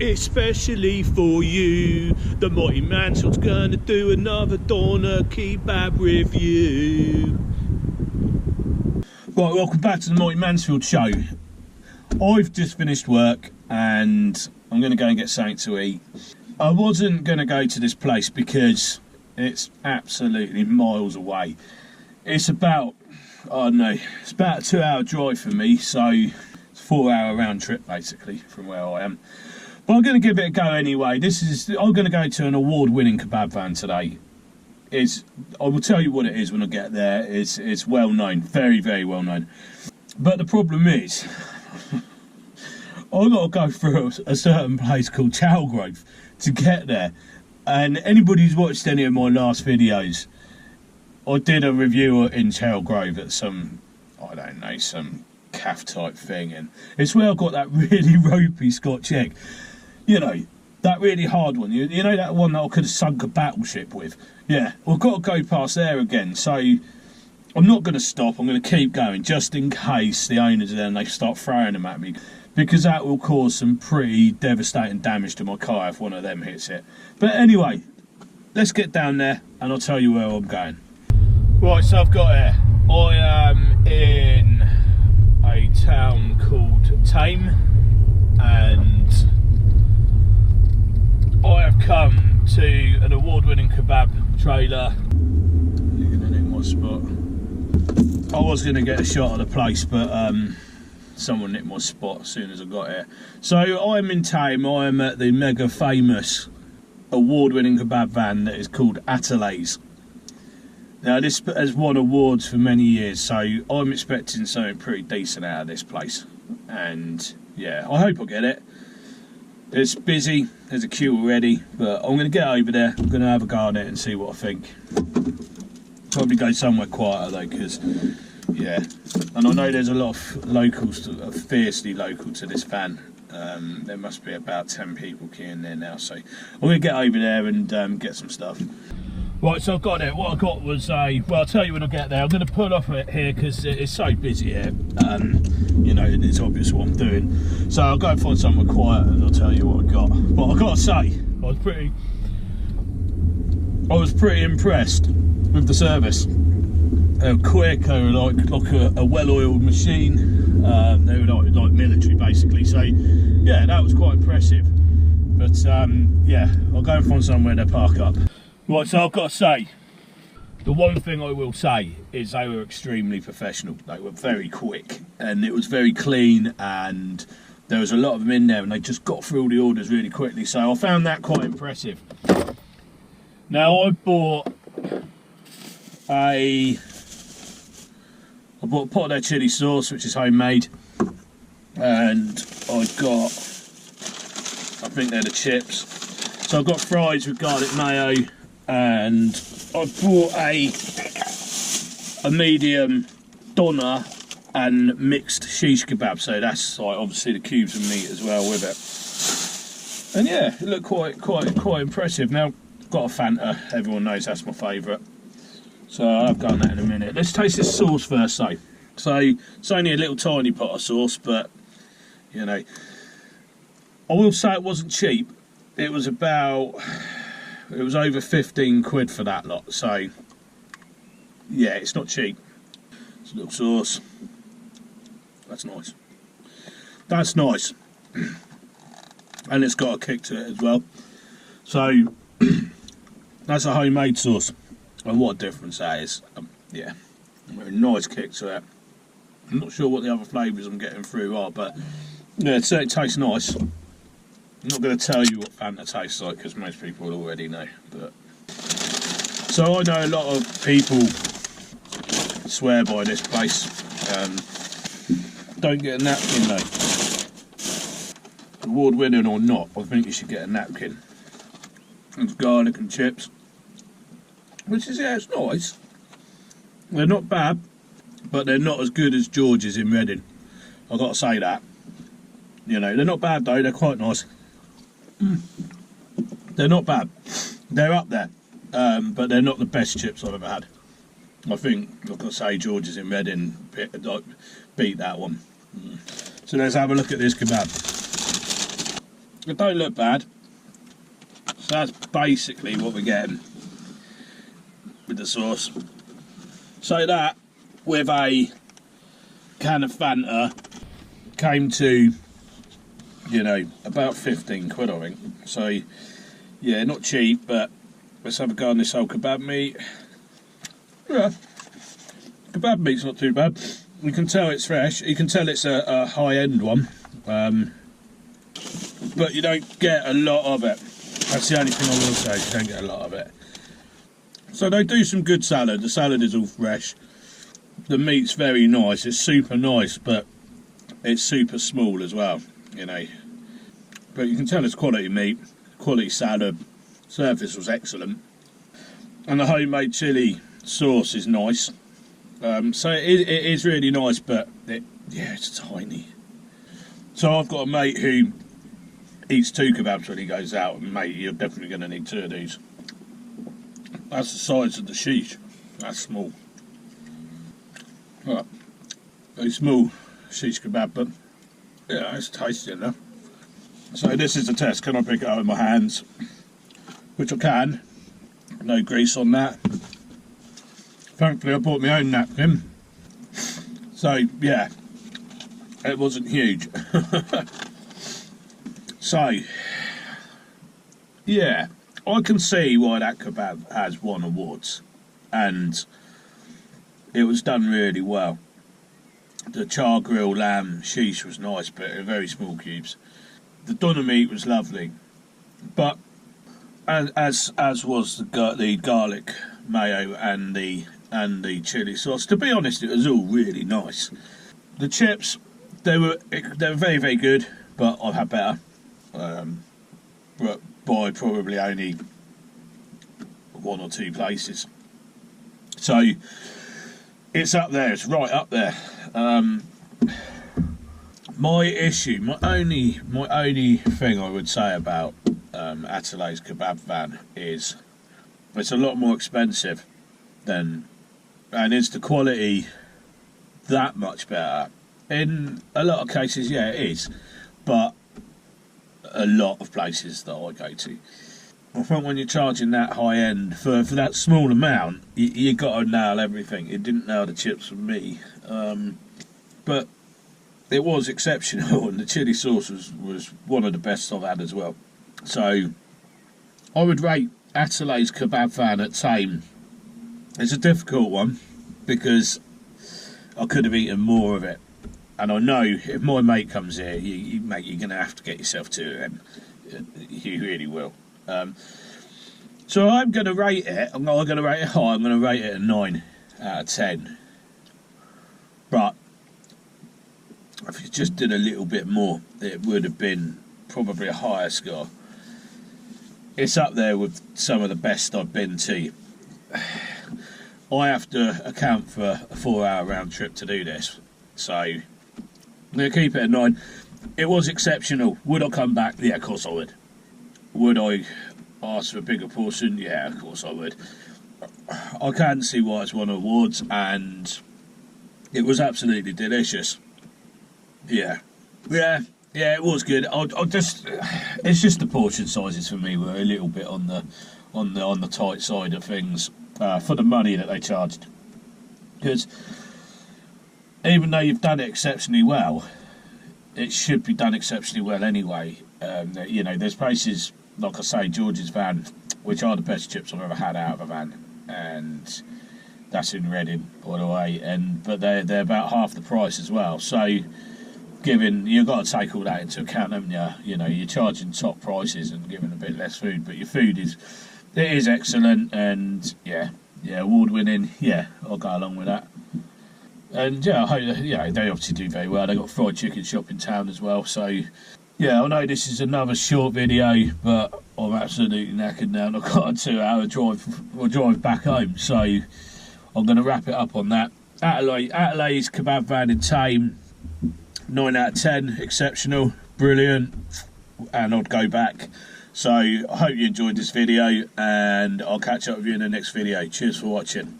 especially for you. The Mighty Mansfield's gonna do another doner kebab review. Right, welcome back to the Mighty Mansfield show. I've just finished work and I'm going to go and get something to eat. I wasn't going to go to this place because it's absolutely miles away. It's about, I don't know, it's about a 2-hour drive for me, so it's a 4-hour round trip basically from where I am. But I'm going to give it a go anyway. I'm going to go to an award-winning kebab van today. I will tell you what it is when I get there. It's well known, very, very well known. But the problem is, I've got to go through a certain place called Grove to get there. And anybody who's watched any of my last videos, I did a review in Grove at some, I don't know, some calf type thing. And it's where I got that really ropey Scotch egg. You know, that really hard one. You know that one that I could have sunk a battleship with? Yeah, I've got to go past there again. So I'm not going to stop. I'm going to keep going just in case the owners are there and they start throwing them at me. Because that will cause some pretty devastating damage to my car if one of them hits it. But anyway, let's get down there and I'll tell you where I'm going. Right, so I've got here. I am in a town called Tame and I have come to an award-winning kebab trailer. You're gonna nick my spot. I was gonna get a shot of the place, but someone nicked my spot as soon as I got here. So I'm in Tame. I am at the mega famous award-winning kebab van that is called Atalays. Now this has won awards for many years, so I'm expecting something pretty decent out of this place. And yeah, I hope I get it. It's busy, there's a queue already, but I'm going to get over there, I'm going to have a go on it and see what I think. Probably go somewhere quieter though, because, yeah, and I know there's a lot of locals, fiercely local to this van. There must be about 10 people queuing there now, so I'm going to get over there and get some stuff. Right, so I've got it. What I got was well, I'll tell you when I get there. I'm going to pull off it here because it's so busy here. You know, it's obvious what I'm doing. So I'll go and find somewhere quiet and I'll tell you what I got. But I've got to say, I was pretty impressed with the service. They were quick, they were like a well-oiled machine. They were like military basically. So yeah, that was quite impressive. But yeah, I'll go and find somewhere to park up. Right, so I've got to say, the one thing I will say is they were extremely professional. They were very quick and it was very clean and there was a lot of them in there and they just got through all the orders really quickly. So I found that quite impressive. Now I bought a pot of their chilli sauce, which is homemade, and I've got, I think they're the chips. So I've got fries with garlic mayo. And I bought a medium doner and mixed shish kebab, so that's like obviously the cubes of meat as well with it. And yeah, it looked quite impressive. Now I've got a Fanta, everyone knows that's my favourite, so I'll have done that in a minute. Let's taste this sauce first though. So it's only a little tiny pot of sauce, but you know, I will say it wasn't cheap. It was over 15 quid for that lot, so yeah, it's not cheap. It's a little sauce. That's nice. That's nice. And it's got a kick to it as well. So that's a homemade sauce. And what a difference that is. Yeah, a nice kick to it. I'm not sure what the other flavours I'm getting through are, but yeah, it tastes nice. I'm not going to tell you what Fanta tastes like because most people already know. But so I know a lot of people swear by this place. Don't get a napkin though. Award winning or not, I think you should get a napkin. It's garlic and chips, which is, yeah, it's nice. They're not bad, but they're not as good as George's in Reading. I've got to say that. You know, they're not bad though. They're quite nice. They're not bad. They're up there, but they're not the best chips I've ever had. I think, like I say, George's in Reading beat that one. So let's have a look at this kebab. It don't look bad. So that's basically what we're getting with the sauce. So that, with a can of Fanta, came to, you know, about 15 quid, I think. So, yeah, not cheap, but let's have a go on this old kebab meat. Yeah, kebab meat's not too bad. You can tell it's fresh. You can tell it's a high-end one. But you don't get a lot of it. That's the only thing I will say, you don't get a lot of it. So they do some good salad. The salad is all fresh. The meat's very nice. It's super nice, but it's super small as well, you know. But you can tell it's quality meat, quality salad. Service was excellent. And the homemade chilli sauce is nice. So it is really nice, but it's tiny. So I've got a mate who eats 2 kebabs when he goes out, and mate, you're definitely going to need 2 of these. That's the size of the sheesh. That's small. Right. Very small sheesh kebab, but yeah, it's tasty enough. So this is the test. Can I pick it up with my hands? Which I can. No grease on that. Thankfully I bought my own napkin. So yeah, it wasn't huge. So yeah, I can see why that kebab has won awards, and it was done really well. The char grill lamb sheesh was nice, but in very small cubes. The doner meat was lovely, but as was the garlic mayo and the chili sauce. To be honest, it was all really nice. The chips, they were very, very good, but I've had better. But by probably only 1 or 2 places. So it's up there. It's right up there. My only thing I would say about Atalays Kebab van is it's a lot more expensive and is the quality that much better? In a lot of cases, yeah, it is, but a lot of places that I go to, I think when you're charging that high end for that small amount, you got to nail everything. It didn't nail the chips for me, but it was exceptional, and the chili sauce was one of the best I've had as well. So I would rate Atalays Kebab van at Tame. It's a difficult one because I could have eaten more of it, and I know if my mate comes here, mate, you're going to have to get yourself to it, and you really will. So I'm going to rate it. I'm not going to rate it high. I'm going to rate it a 9 out of 10. But if you just did a little bit more, it would have been probably a higher score. It's up there with some of the best I've been to. I have to account for a 4-hour round trip to do this, so I'm going to keep it at 9. It was exceptional. Would I come back? Yeah, of course I would. Would I ask for a bigger portion? Yeah, of course I would. I can see why it's won awards, and it was absolutely delicious. Yeah, it was good. It's just the portion sizes for me were a little bit on the tight side of things for the money that they charged. Because even though you've done it exceptionally well, it should be done exceptionally well anyway. You know, there's places like I say, George's van, which are the best chips I've ever had out of a van, and that's in Reading, by the way. But they're about half the price as well. So you've got to take all that into account, haven't you? You know, you're charging top prices and giving a bit less food, but your food is excellent, and yeah, award winning. Yeah, I'll go along with that. And yeah, I hope, they obviously do very well. They got a fried chicken shop in town as well. So yeah, I know this is another short video, but I'm absolutely knackered now, and I've got a 2-hour drive back home. So I'm going to wrap it up on that. Atalays Kebab van in Tame, 9 out of 10, exceptional, brilliant, and I'd go back. So I hope you enjoyed this video, and I'll catch up with you in the next video. Cheers for watching.